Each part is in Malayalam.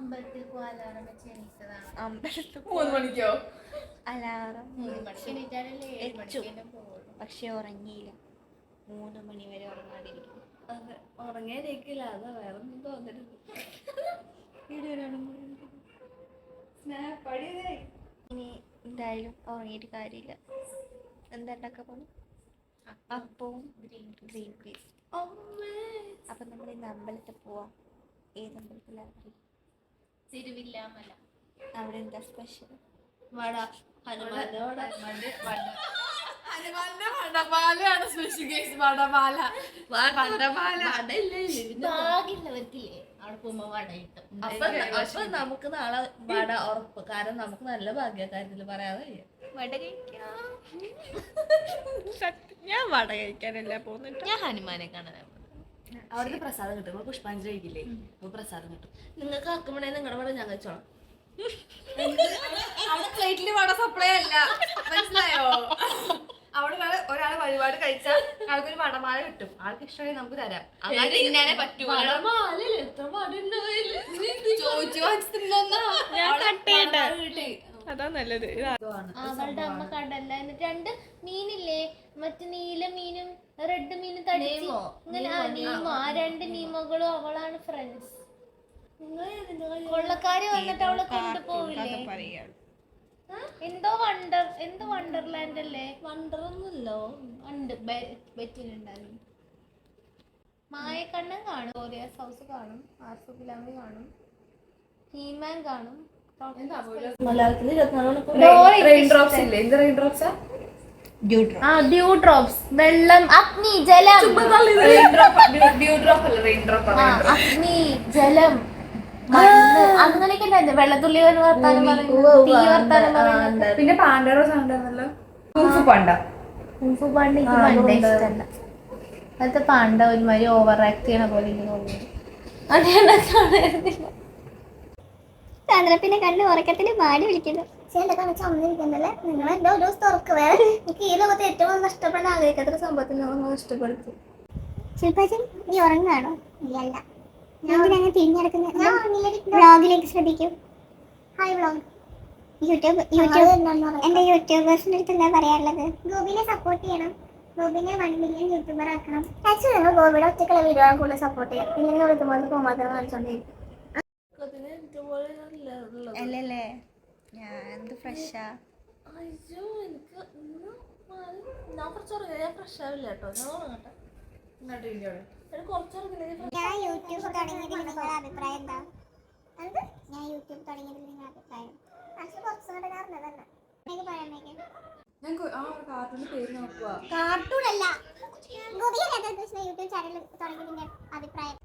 അമ്പലത്തിൽ പോവാൻ അലാറം വെച്ച് എണീറ്റതാണ്. അമ്പലത്തിൽ 3 മണിക്കോ? അലാറം 3 മണിക്ക് എണീറ്റാലല്ലേ 7 മണിക്ക് പോകുള്ളൂ. പക്ഷെ ഉറങ്ങിയില്ല. 3 മണി വരെ ഉറങ്ങാണ്ടിരിക്കും. അതെ, ഉറങ്ങാനിരിക്കില്ല. അതാ വേറെ ഒന്നും തോന്നരുത്. ഇനി എന്തായാലും ഉറങ്ങിയിട്ട് കാര്യമില്ല. എന്താ ഉണ്ടാക്കാൻ പോണു? അപ്പവും ഗ്രീൻ പീസ്. അപ്പൊ നമ്മൾ ഇന്ന് അമ്പലത്തിൽ പോവാം. ഏത് അമ്പലത്തിലാണ്? തിരുവില്ലാമല. അവിടെ എന്താ സ്പെഷ്യൽ? വട. ഹനുമാന്റെ വട. ഹനുമാന്റെ വടമാലയാണ് സ്പെഷ്യൽ കേസ്. വടമാല ഭാഗ്യമുള്ളവർക്കില്ലേ അവിടെ പോകുമ്പോ വട കിട്ടും. അപ്പൊ നമുക്ക് നാളെ വട ഉറപ്പ്. കാരണം നമുക്ക് നല്ല ഭാഗ്യക്കാര്യത്തില് പറയാതെ വയ്യ. വട കഴിക്കാം. ഞാൻ വട കഴിക്കാനല്ല പോകുന്നുണ്ട്. ഞാൻ ഹനുമാനെ കാണാൻ. അവിടുത്തെ പ്രസാദം കിട്ടും. നമ്മൾ പുഷ്പാഞ്ജലി കഴിക്കില്ലേ, അപ്പൊ പ്രസാദം കിട്ടും. നിങ്ങൾക്ക് ആക്കുമ്പോഴേ നിങ്ങളുടെ വട ഞാൻ കഴിച്ചോളാം. അവിടെ പ്ലേറ്റില് വട സപ്ലൈ അല്ല, മനസ്സിലായോ? അവിടെ ഒരാൾ വഴിപാട് കഴിച്ചാൽ ആൾക്കൊരു വടമാല കിട്ടും. ആൾക്ക് ഇഷ്ടമായി നമുക്ക് തരാം. അങ്ങനെ തിന്നാനേ പറ്റൂ. അതാ നല്ലത്. അവളുടെ അമ്മ കടല്ല. എന്നിട്ട് 2 മീനില്ലേ, മറ്റേ നീല മീനും റെഡ് മീനും തടിച്ച് ഇങ്ങനെ നീമോ, ആ 2 നീമകളും അവളാണ് ഫ്രണ്ട്സ്. കൊള്ളക്കാര് വന്നിട്ട് അവളെ കൊണ്ടുപോവില്ലേ? എന്തോ വണ്ടർലാൻഡ് അല്ലേ? വണ്ടറൊന്നുമല്ലോ, ഉണ്ട്. ബെറ്റിലുണ്ടായിരുന്നു. മായക്കണ്ണൻ കാണും, ഓറിയാസ് ഹൗസ് കാണും, ആർസുഗുലാമി കാണും, ഹീമാൻ കാണും. ഡ്യൂ ഡ്രോപ്സ്, വെള്ളം, അഗ്നി, ജലം. അഗ്നി, ജലം, അങ്ങനെയൊക്കെ ഉണ്ടായിരുന്നു. വെള്ളത്തുള്ളി വർത്താനം പറയുന്നത്, തീ വർത്താനം പറയുന്നത്. പിന്നെ പാണ്ടറോ സാണ്ടല്ലോ. പാണ്ട എനിക്ക് പണ്ട ഇഷ്ടമല്ല. അതൊക്കെ പാണ്ട ഒരുമാതിരി ഓവർ ആക്ട് ചെയ്യണ പോലെ എനിക്ക് തോന്നുന്നു. സാന്ദ്രപ്പിന്റെ കണ്ണ് ഉറക്കത്തിന് പാടി വിളിക്കുന്നു. ചുമന്നിരിക്കുന്നല്ലേ നിങ്ങൾ എന്തോ ഒരു ദിവസം തുറക്ക്. വേറെ എനിക്ക് ഈ ലോകത്ത് ഏറ്റവും നഷ്ടപ്പെടാൻ ആഗ്രഹിക്കാത്ത സംഭവത്തിന് നഷ്ടപ്പെടുത്തി. ശില്പാച്ചൻ നീ ഉറങ്ങാണോ? ഇല്ല, ഞാൻ തിരിഞ്ഞെടുക്കുന്ന വ്ളോഗിലേക്ക് ശ്രദ്ധിക്കും. Hi vlog. യൂട്യൂബ് എന്റെ യൂട്യൂബേഴ്സിന്റെ അടുത്ത് എന്താ പറയാനുള്ളത്? ഗോപിനെ സപ്പോർട്ട് ചെയ്യണം. ഗോപിനെ 1 മില്യൺ യൂട്യൂബർ ആക്കണം. ആക്ച്വലി നിങ്ങൾ ഗോപിയുടെ ഒറ്റക്കുള്ള വീഡിയോ കൂടുതൽ സപ്പോർട്ട് ചെയ്യും. ഇങ്ങനെ വിളിക്കുമ്പോൾ പോകാതെ കാണിച്ചോണ്ടിരിക്കും. അല്ലല്ലേ, ഞാൻ എന്ത് ഫ്രഷാ. അയ്യോ, എനിക്ക് ഞാൻ കുറച്ചുറങ്ങില്ല. ഞാൻ ഫ്രഷ് ആവില്ല കേട്ടോ. ഞാൻ ഉറങ്ങട്ടെ. ഞാൻ യൂട്യൂബ് തുടങ്ങിയതിൽ നിങ്ങളുടെ അഭിപ്രായം എന്താ? ഞാൻ യൂട്യൂബ് തുടങ്ങിയതിൽ നിങ്ങളുടെ അഭിപ്രായം കുറച്ചുകൂടെ കാരണതന്നെ എനിക്ക് പറയാനേക്ക്. കാർട്ടൂൺ അല്ല, യൂട്യൂബ് ചാനൽ തുടങ്ങിയതിന്റെ അഭിപ്രായം.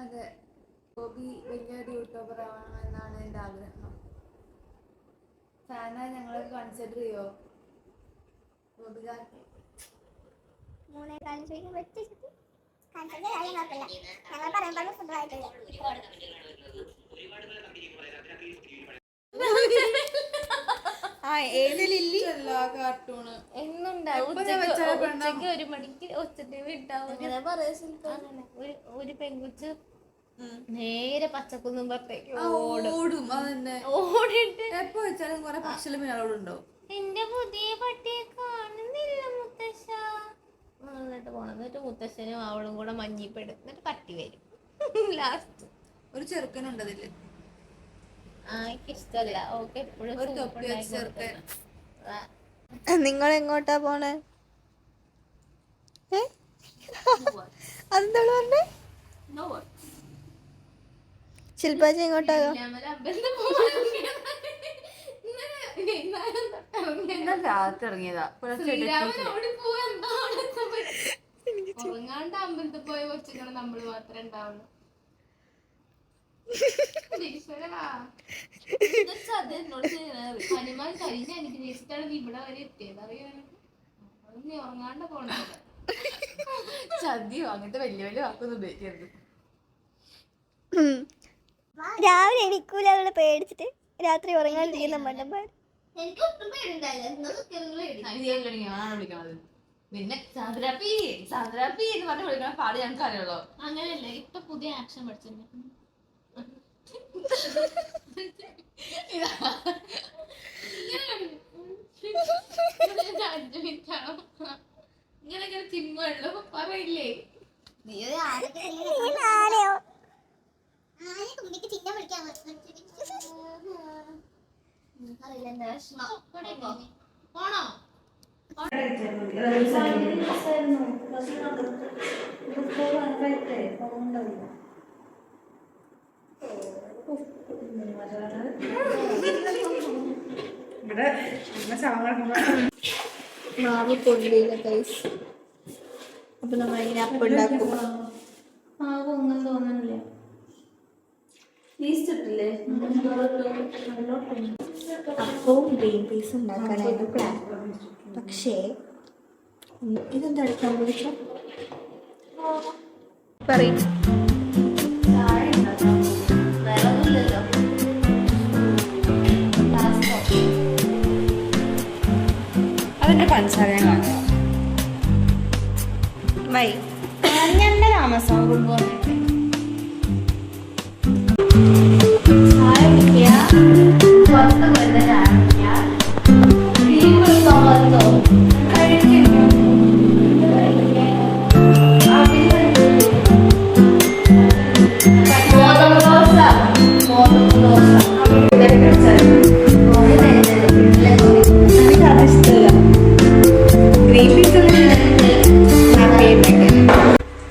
അതെ, ഗോപി വലിയൊരു യൂട്യൂബർ ആവണമെന്നാണ് എൻ്റെ ആഗ്രഹം. ഫാനായി ഞങ്ങളൊക്കെ കൺസിഡർ ചെയ്യോ? ഗോപികാർക്ക് 3 ചോദിക്കാൻ പറ്റി. ഞങ്ങൾ പറയുമ്പോൾ ഫുഡ് ആയിട്ടില്ല. ഏത് ലില്ലി കാർട്ടൂണ് എന്നുണ്ടാവും. ഉച്ചക്ക് 1 മണിക്ക് ഒച്ചTV ഉണ്ടാവും. ഒരു പെൺകുച്ച് നേരെ പച്ചക്കുന്നും പുറത്തേക്ക് ഓടും. അതന്നെ, ഓടിട്ട് എപ്പോ വെച്ചാലും കുറെ പക്ഷികളും പിന്നാലോടുണ്ടാവും. എന്റെ പുതിയ പട്ടിയെ കാണുന്നില്ല മുത്തശ്ശ എന്നിട്ട് പോണം. എന്നിട്ട് മുത്തശ്ശനും അവളും കൂടെ മഞ്ഞിപ്പെടും. എന്നിട്ട് പട്ടി വരും ലാസ്റ്റ്. ഒരു ചെറുക്കനുണ്ട് അതില്. എനിക്ക് ഇഷ്ടല്ല. ഓക്കെ, എപ്പോഴും നിങ്ങൾ എങ്ങോട്ടാ പോണേ? അതെന്താ പറഞ്ഞേ? ശില്പാജി എങ്ങോട്ടാകാം? രാത്രി ഇറങ്ങിയതാ. ഉറങ്ങാണ്ട് അമ്പലത്തിൽ പോയ കൊച്ചുങ്ങൾ നമ്മൾ മാത്രമേ ഉണ്ടാവുള്ളൂ. ഹനുമാൻ കഴിഞ്ഞ അനുഗ്രഹിച്ചിട്ടാണ് ഇവിടെ വരെ എത്തിയത്. അറിയാനും നീ ഉറങ്ങാണ്ട് പോണില്ല. ചതിയോ അങ്ങനത്തെ വലിയ വലിയ വാക്കൊന്നും ഉപയോഗിക്കരുത്. രാവിലെ എണീക്കൂല അവളെ പേടിച്ചിട്ട് രാത്രി ഉറങ്ങാണ്ടിരിക്കുന്ന മണ്ടന്മാർ. എനിക്ക് ഒട്ടും പേരുണ്ടായില്ല. വിളിക്കണത് പിന്നെ സാന്ദ്രാപ്പി സാന്ദ്രാപ്പി എന്ന് പറഞ്ഞ് വിളിക്കണ പാട് ഞങ്ങൾക്ക് അറിയുള്ളൂ. അങ്ങനെയല്ലേ ഇപ്പൊ പുതിയ ആക്ഷൻ പഠിച്ചിട്ടുണ്ട്. ഇങ്ങനെ ചിമ്മുള്ളൂ പറയില്ലേ പോണോ? മാവ് പൊള്ളിയില്ല കൈസ്. അപ്പൊ നമ്മൾ ഇങ്ങനെ അപ്പം ഉണ്ടാക്കും. മാവ് ഒന്നും തോന്നുന്നില്ല. ഈസ്റ്റ് ഇട്ടില്ലേ? അപ്പോൾ ഗ്രീൻ പീസ് ഉണ്ടാക്കാനായിരുന്നു പ്ലാൻ. പക്ഷേ ഇതെന്താ എടുക്കാൻ വിളിച്ചോ പറയും. അതിന്റെ പഞ്ചസാര വൈ ഞങ്ങളുടെ താമസം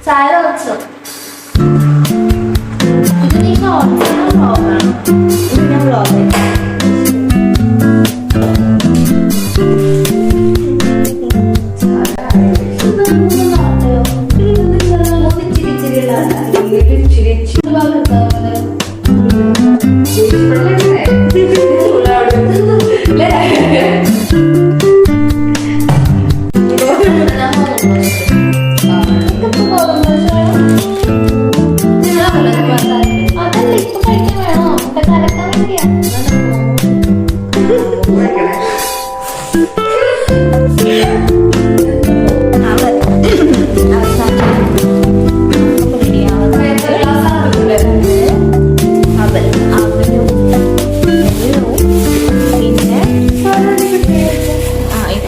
ചായ വെച്ചോ? ഇത് നീ നോക്കണം. ഇത് ഞാൻ വ്ളോഗ്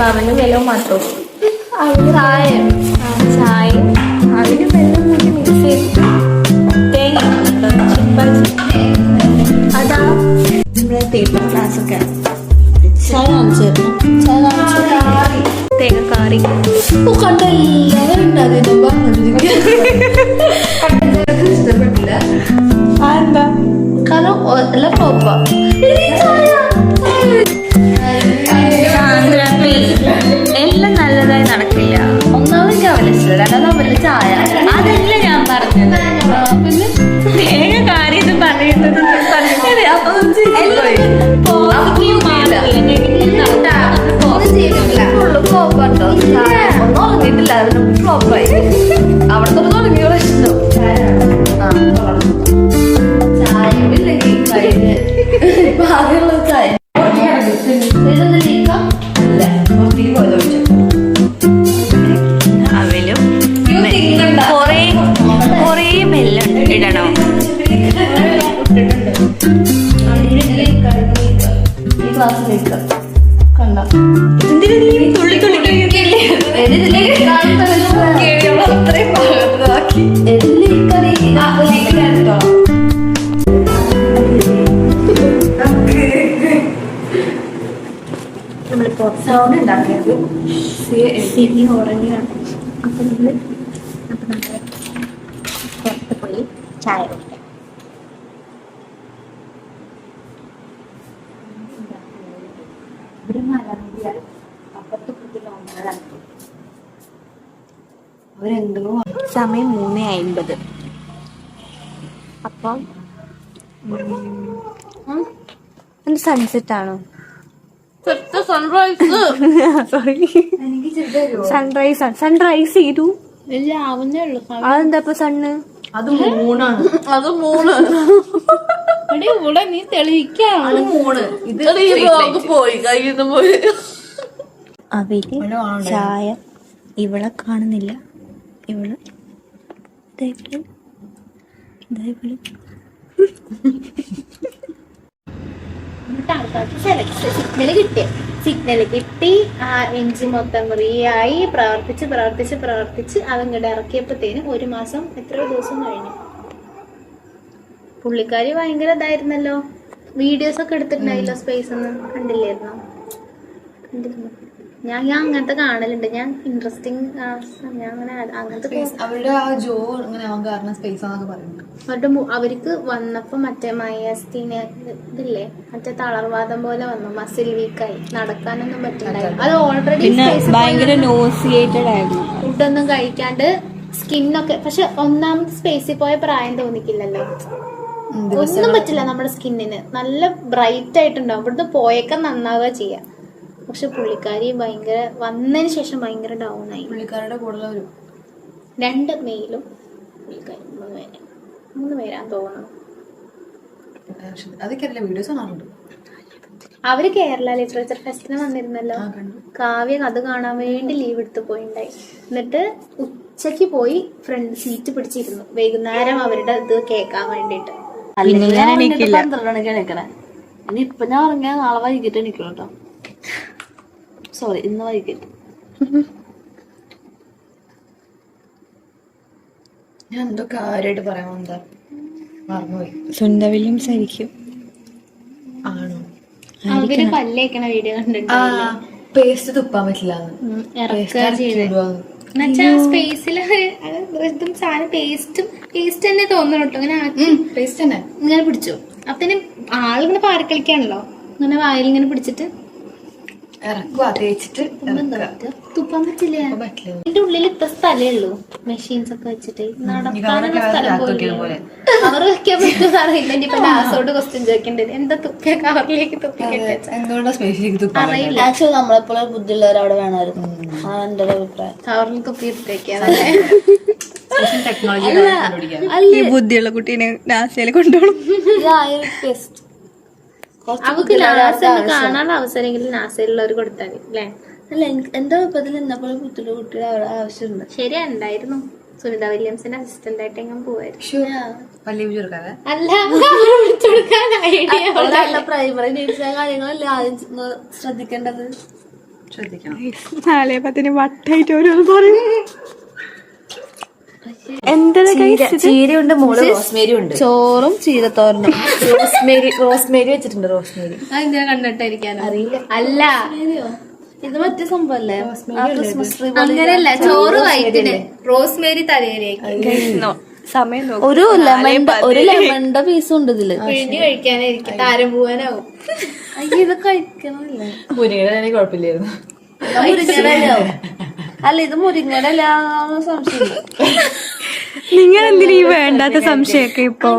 അവന് വെല്ലവും മാത്രം ചായയും അതിന് വെള്ളം കൂടി മിക്സ് ചെയ്തിട്ട് തേങ്ങ അതാ നമ്മുടെ പേപ്പർ ഗ്ലാസ്സൊക്കെ ചായ കാണിച്ചു തേങ്ങ കാറി ഇഷ്ടപ്പെട്ടില്ല. എന്താ കാരണം എല്ലാം ഫ്ലോപ്പാ. എല്ലാം നല്ലതായി നടക്കില്ല. ഒന്നാമത് അവലിച്ചത്, രണ്ടാമത് അവല് ചായ. അതല്ല ഞാൻ പറഞ്ഞത്. പിന്നെ തേങ്ങ കാര്യം പറയുന്നത് ഫുള്ള് ഫ്ലോപ്പുണ്ടോ? ഒന്നും ഉറങ്ങിയിട്ടില്ല, അതിന് ഫ്ലോപ്പായി. അവിടെ തൊട്ട് തുടങ്ങിയ പ്രശ്നം. ചായ ഇല്ലെങ്കിൽ കഴിഞ്ഞ് ആകെയുള്ളത് ചായ. ഇതൊന്നും ലീക്കാം ഇല്ല. അവലും കൊറേ വെള്ളം ഇടണം. ഈ ക്ലാസ്സിലേക്ക് കണ്ടോ? തുള്ളി നമ്മളിപ്പോ സൗണ്ട് ഉണ്ടാക്കിയത് സിനി ഉറങ്ങിയാണ്. അപ്പൊ നമ്മള് പുറത്ത് പോയി ചായ കുടിക്കാം. സമയം 3:50. അപ്പം സൺസെറ്റ് ആണോ? സൺറൈസ് ചെയ്തു. ആവുന്നേ ഉള്ളൂ. അതെന്താ ഇപ്പൊ സണ്ണ്? അത് മൂണാണ്. അത് മൂന്ന്. ഇവിടെ നീ തെളിയിക്കാണ്. മൂണ് ഇത് പോയി കയ്യിൽ പോയി. അവര് ചായ ഇവളെ കാണുന്നില്ല. ഇവള് ഇതേപോലെ സിഗ്നൽ കിട്ടി. സിഗ്നൽ കിട്ടി. ആ എഞ്ചിൻ മൊത്തം ഫ്രീ ആയി. പ്രവർത്തിച്ച് അതങ്ങോട്ട് ഇറക്കിയപ്പോഴത്തേനും 1 മാസം എത്ര ദിവസം കഴിഞ്ഞു. പുള്ളിക്കാരി ഭയങ്കര ഇതായിരുന്നല്ലോ. വീഡിയോസ് ഒക്കെ എടുത്തിട്ടുണ്ടായില്ലോ. സ്പേസ് ഒന്നും കണ്ടില്ലായിരുന്നോ? കണ്ടിരുന്നു. ഞാൻ അങ്ങനത്തെ കാണലുണ്ട്. ഞാൻ ഇൻട്രസ്റ്റിംഗ് ഞാൻ അങ്ങനെ അങ്ങനത്തെ അവരുടെ ആ ജോ ഇങ്ങനെ ആവാൻ കാരണം സ്പേസ് ആണെന്നൊക്കെ പറയുന്നു. അവർക്ക് വന്നപ്പോ മറ്റേ മയസ്തീന് ഇതില്ലേ, മറ്റേ തളർവാദം പോലെ വന്നു. മസിൽ വീക്കായി, നടക്കാനൊന്നും പറ്റില്ലായിരുന്നു. അത് ഓൾറെഡി ഭയങ്കര നോസിയേറ്റഡ് ആയിരുന്നു. ഫുഡൊന്നും കഴിക്കാണ്ട് സ്കിന്നൊക്കെ. പക്ഷെ ഒന്നാമത് സ്പേസിൽ പോയ പ്രായം തോന്നിക്കില്ലല്ലോ. ഒന്നും പറ്റില്ല നമ്മുടെ സ്കിന്നിന്. നല്ല ബ്രൈറ്റ് ആയിട്ടുണ്ടാവും. ഇവിടുന്ന് പോയൊക്കെ നന്നാവുക ചെയ്യാം. പക്ഷെ പുള്ളിക്കാരി ഭയങ്കര വന്നതിന് ശേഷം ഭയങ്കര ഡൗൺ ആയി. പുള്ളിക്കാരുടെ കൂടുതൽ 2 മെയിലും പുള്ളിക്കാരി 3 പേരാന്ന് തോന്നുന്നു. അതൊക്കെയല്ലേ വീഡിയോസ് കാണാറുണ്ട്. അവര് കേരള ലിറ്ററേച്ചർ ഫെസ്റ്റിന് വന്നിരുന്നല്ലോ. കാവ്യ അത് കാണാൻ വേണ്ടി ലീവ് എടുത്ത് പോയിണ്ടായി. എന്നിട്ട് ഉച്ചക്ക് പോയി ഫ്രണ്ട് സീറ്റ് പിടിച്ചിരുന്നു. വൈകുന്നേരം അവരുടെ ഇത് കേൾക്കാൻ വേണ്ടിട്ട്. പിന്നെ ഞാൻ എണീക്കില്ല. 12 എണീക്കണേ. ഇനി ഇപ്പൊ ഞാൻ ഉറങ്ങിയാൽ നാളെ വൈകിട്ട് എണീക്കണം കേട്ടോ. സോറി, ഇന്ന് വൈകിട്ട്. ഞാൻ എന്തോ കാര്യമായിട്ട് പറയാൻ വന്നതാ, മറന്നുപോയി. സുനിത വില്യംസ് ആയിരിക്കും. ആണോ? അവര് പല്ലേക്കണ വീഡിയോ കണ്ടിട്ടുണ്ടായില്ലേ? പേസ്റ്റ് തുപ്പാൻ പറ്റില്ല എന്നുവെച്ചാ സ്പേസില് ഇതും സാധനം പേസ്റ്റ് തന്നെ തോന്നണം കേട്ടോ. ഇങ്ങനെ ആക്കി പേസ്റ്റ് തന്നെ ഇങ്ങനെ പിടിച്ചു. അപ്പത്തിന് ആളിങ്ങനെ പാരക്കളിക്കാണല്ലോ. ഇങ്ങനെ വായിൽ ഇങ്ങനെ പിടിച്ചിട്ട് ഇറക്കുക, തേച്ചിട്ട് തുപ്പാൻ പറ്റില്ല. ഇതിന്റെ ഉള്ളിൽ ഇത്ര സ്ഥലമേ ഉള്ളൂ. മെഷീൻസ് ഒക്കെ വെച്ചിട്ട് നടക്കാനുള്ള സ്ഥലം പോലെ കവർ വെക്കാൻ പറ്റുന്ന അറിയില്ല. ഇനിയിപ്പൊ ലാസ്റ്റോട് ക്വസ്റ്റ്യൻ ചോദിക്കേണ്ടി വരും. എന്താ തുപ്പിയ കവറിലേക്ക് തുപ്പിക്കട്ടെ? എന്തുകൊണ്ടാ സ്പേസിലേക്ക് അറിയില്ല. ആക്ച്വലി നമ്മളെപ്പോലെ ബുദ്ധിയുള്ളവർ അവിടെ വേണമായിരുന്നു. അതാണ് എന്റെ ഒരു അഭിപ്രായം. കവറിൽ തുപ്പിയിട്ടേക്കാ. ഈ ബുദ്ധിയുള്ള കുട്ടീനെ നാസയിൽ കൊണ്ടുപോകണം. അവക്ക് നാസ കാണാനുള്ള അവസരമെങ്കിലും നാസയിലുള്ളവർ കൊടുത്താൽ അല്ലേ? അല്ല, എന്റെ അഭിപ്രായത്തിൽ എന്നെപ്പോലെ ബുദ്ധിയുള്ള കുട്ടിയുടെ അവിടെ ആവശ്യമുണ്ട്. ശരിയാ, ഉണ്ടായിരുന്നു. സുനിത വില്യംസിന്റെ അസിസ്റ്റന്റ് ആയിട്ട് എങ്ങനെ പോവായിരുന്നു. അല്ല, നല്ല പ്രൈമറി നീഡ്സ് കാര്യങ്ങളല്ലേ ആദ്യം ശ്രദ്ധിക്കേണ്ടത്. ശ്രദ്ധിക്കണം. 4:10 വട്ടായിട്ട് ഓരോന്ന് പറയും. ചീരയുണ്ട്, മോള് റോസ്മേരി ഉണ്ട്. ചോറും ചീരത്തോരനും. റോസ്മേരി വെച്ചിട്ടുണ്ട്. റോസ്മേരി ഞാൻ കണ്ടിട്ടായിരിക്കാനോ അറിയില്ല. അല്ല, ഇത് മറ്റേ സംഭവല്ലേ, ക്രിസ്മസ് ട്രീ. അങ്ങനെയല്ല, ചോറ് വൈറ്റിന് റോസ്മേരി തലയിലേക്ക് സമയം ഒരു ലെമണിന്റെ പീസും ഉണ്ട് ഇതില്. പിഴിഞ്ഞ് കഴിക്കാനായിരിക്കും. താരം പോവാനാവും. അയ്യോ, ഇത് കഴിക്കണമല്ലേ? മുരിങ്ങയുടെ കുഴപ്പമില്ലായിരുന്നു. മുരിങ്ങടലാവും. അല്ല, ഇത് മുരിങ്ങടല സംശയം. നിങ്ങൾ എന്തിനാ ഈ വേണ്ടാത്ത സംശയമൊക്കെ ഇപ്പൊ?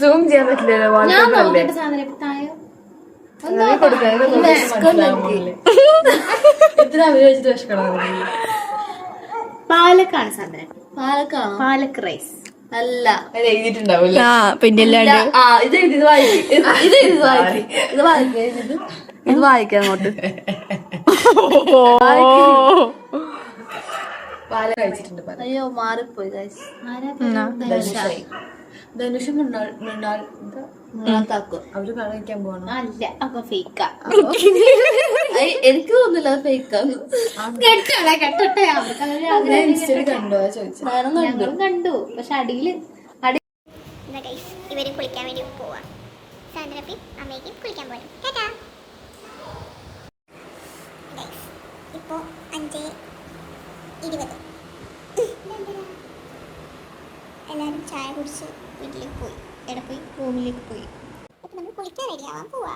സൂം ചെയ്യാൻ പറ്റില്ലല്ലോ. ഞാൻ നോക്കിയിട്ട് സാധനം തായോ പാലക്കാണ് സാധനം. പാലക്കാണോ? പാലക്ക് റൈസ് അല്ല, എഴുതിയിട്ടുണ്ടാവില്ല. ആ പിന്നെ അല്ലാണ്ട് ഇത് വായിക്കാം അങ്ങോട്ട്. പാല കഴിച്ചിട്ടുണ്ട്. അയ്യോ, മാറിപ്പോയി ഗൈസ്. ധനുഷ് മൃണാത്താക്കും. അവര് കഴിക്കാൻ പോകണം. അല്ല, അപ്പൊ ഫേക്കാ. എനിക്ക് തോന്നുന്നില്ല അത് ഫേക്കാന്ന്. ഞങ്ങളും കണ്ടു. പക്ഷെ അടിയില് ഇവര് കുളിക്കാൻ വേണ്ടി പോവാ. സാന്ദ്രപ്പി അമ്മയ്ക്ക് കുളിക്കാൻ പോലും. ഇപ്പോ 5:20. എല്ലാരും ചായ കുടിച്ച് വീട്ടിലേക്ക് പോയി. എവിടെ പോയി? റൂമിലേക്ക് പോയി. അപ്പൊ നമ്മൾ കുളിക്കാൻ റെഡി ആവാൻ പോവാ.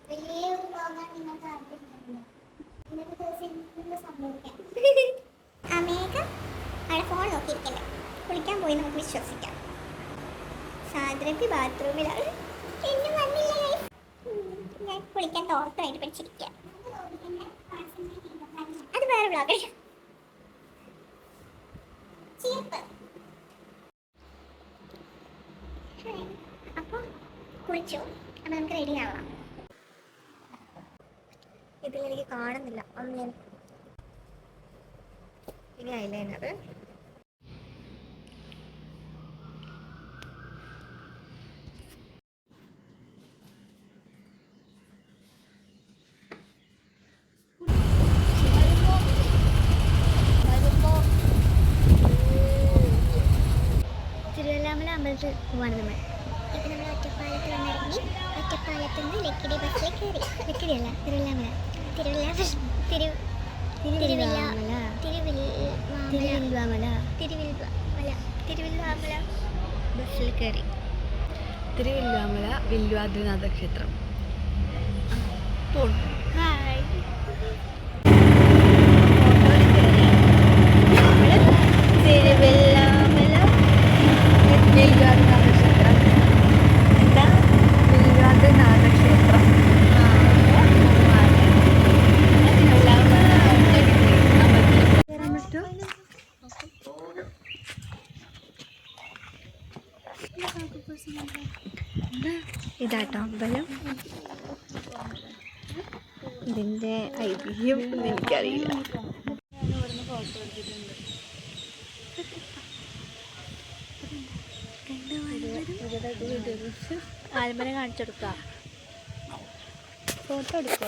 വലിയ ഒരു പ്രോഗ്രാം നിങ്ങൾക്ക് ആഗ്രഹിക്കുന്നില്ല. ഇന്നത്തെ ദിവസം എന്തെങ്കിലും സംഭവിക്കാം. അമ്മയൊക്കെ അവിടെ ഫോൺ നോക്കിയിരിക്കണ്ടേ. കുളിക്കാൻ പോയി നമുക്ക് വിശ്വസിക്കാം. സാന്ദ്രപ്പി ബാത്റൂമിലാണ്. എന്നെ വന്നില്ല. ഞാൻ കുളിക്കാൻ തോർത്തായിട്ട് പഠിച്ചിരിക്കാം. അത് വേറെ വ്ളോഗ്. അപ്പോൾ കുളിച്ചു. അപ്പം നമുക്ക് റെഡി ആവാം. ഇതിലെനിക്ക് കാണുന്നില്ല. ഒന്ന് ഞാൻ ഇനി ഐലൈനർ. തിരുവല്ലാമല അമ്പലത്തിൽ പോവാണ് നമ്മൾ. ഇപ്പം നമ്മൾ ഒറ്റപ്പാലത്ത് വന്നിറങ്ങി ഒറ്റപ്പാലത്ത് നിന്ന് ലക്കിടി ബസ്സിൽ കയറി. ലക്കിടിയല്ല, തിരുവല്ലാമല. തിരുവല്ലാമല ബസ്സിൽ കയറി. തിരുവല്ലാമല വില്വാദ്രിനാഥ ക്ഷേത്രം. ഹായ്. തിരുവല്ലാമല വില്വാദ്രിനാഥ ക്ഷേത്രം. എന്താ? വില്വാദ്രിനാഥ ക്ഷേത്രം. ഇതാട്ടോ അമ്പലം. ഇതിൻ്റെ ഐതിഹ്യം എനിക്കറിയില്ല. ആൽമരം കാണിച്ചെടുക്കാം. ഫോട്ടോ എടുക്കുക.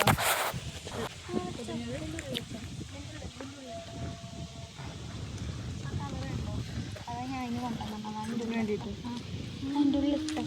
അതാ ഞാൻ അതിന് കൊണ്ടുവന്നു അതിന് വേണ്ടിയിട്ട് അതിൻ്റെ ഉള്ളിലിട്ടേ.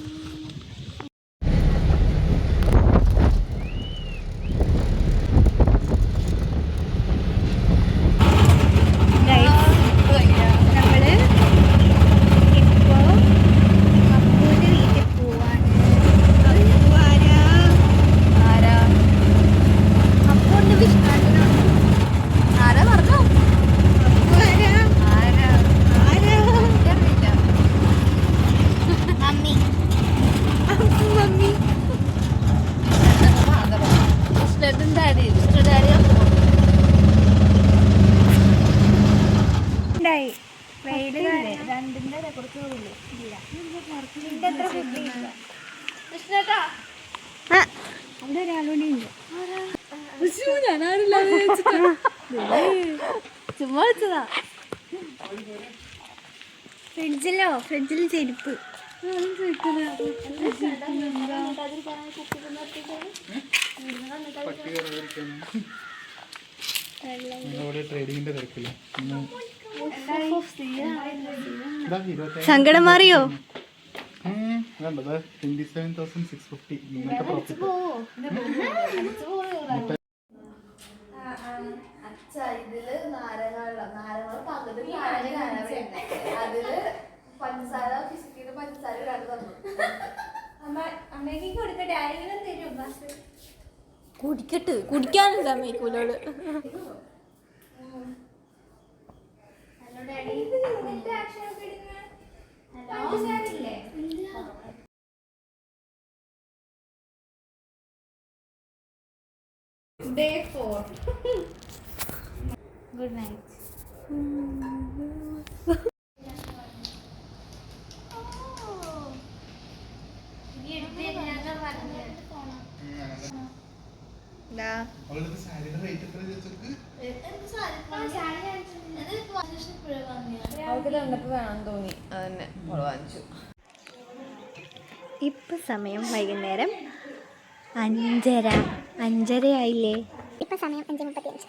അവിടെ ഒരാളൂടെ ഉണ്ട്. ചുമ്മാ വെച്ചതാ. ഫ്രിഡ്ജിൽ ചെരുപ്പ്. സങ്കടം മാറിയോ? 27,650. നിങ്ങൾക്ക് പ്രോഫിറ്റ്. ഇതില് നാരങ്ങ പകുതി അതില് പഞ്ചസാര പിശുക്കിന് പഞ്ചസാര ഇടാണ്ട് തന്നു. അമ്മയ്ക്ക് കൊടുക്കട്ടെ, ആരെങ്കിലും തരും. കുടിക്കട്ട് കുടിക്കാനും സമ്മതിക്കൂലോള്. Day 4. Good night. അവൾക്ക് തന്നപ്പോൾ വേണം തോന്നി, അതന്നെ അവള് വാങ്ങിച്ചു. ഇപ്പം സമയം വൈകുന്നേരം 5:30 ആയില്ലേ? ഇപ്പം സമയം 5:35.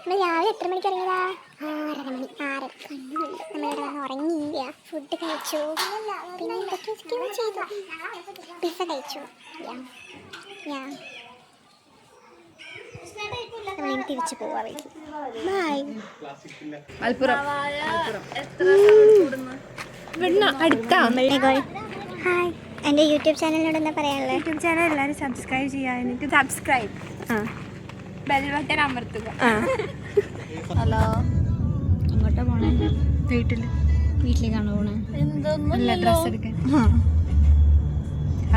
നമ്മൾ രാവിലെ എത്ര മണിക്ക് ഇറങ്ങിയതാ? 6:30 മണി. 6:30. നമ്മളിവിടെ വന്ന് ഉറങ്ങിയില്ല. ഫുഡ് കഴിച്ചു, പിന്നെ എന്തൊക്കെയോ ചെയ്തു. പിസ്സ കഴിച്ചു. നമ്മളിനി തിരിച്ചു പോവാ വീട്ടിൽ. ബൈ. മലപ്പുറം അടുത്താ. ഹായ്. എൻ്റെ യൂട്യൂബ് ചാനലിനോട് എന്താ പറയാനുള്ളത്? യൂട്യൂബ് ചാനൽ എല്ലാവരും സബ്സ്ക്രൈബ് ചെയ്യുക. എനിക്ക് സബ്സ്ക്രൈബ്, ബെൽ ബട്ടൺ അമർത്തുക. ഹലോ, അങ്ങോട്ടാ പോണേ? വീട്ടിലേക്കാണോ പോണേ? അല്ല, ഡ്രസ്സ് എടുക്കാൻ.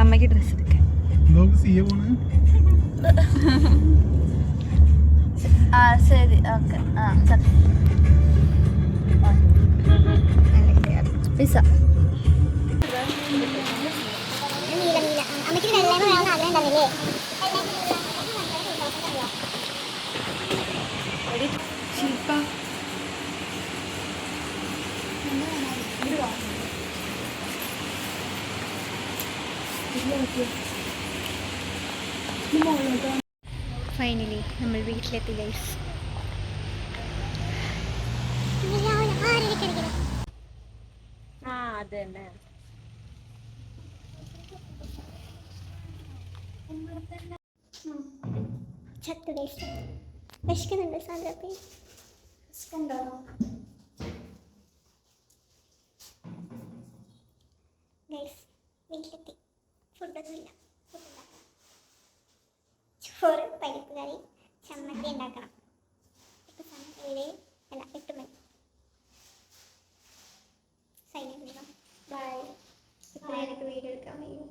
അമ്മയ്ക്ക് ഡ്രസ്സ് എടുക്കാൻ. ശരി, ഓക്കെ. പിസ്സ. അമ്മയ്ക്ക് വെള്ളമ വേണമെന്ന് ആഗ്രഹം ഉണ്ടാവില്ലേ? ഫൈനലി നമ്മൾ വീട്ടിലെത്തി ഗൈസ്. ചത്തു ടേസ്റ്റ് വിശക്കുന്നുണ്ട് സാന്ദ്രപ്പി. വിശക്കുണ്ടോ? ഗൈസ് വീട്ടിലെത്തി. ഫുഡൊന്നുമില്ല. ഫുഡ് ഉണ്ടാക്കണം. ചോറ്, പരിപ്പ് കറി, ചമ്മന്തി ഉണ്ടാക്കണം. ഇപ്പം സമയം 8 മണി. Silent by. ഇപ്പോൾ എനിക്ക് വീഡിയോ എടുക്കാൻ വയ്യ.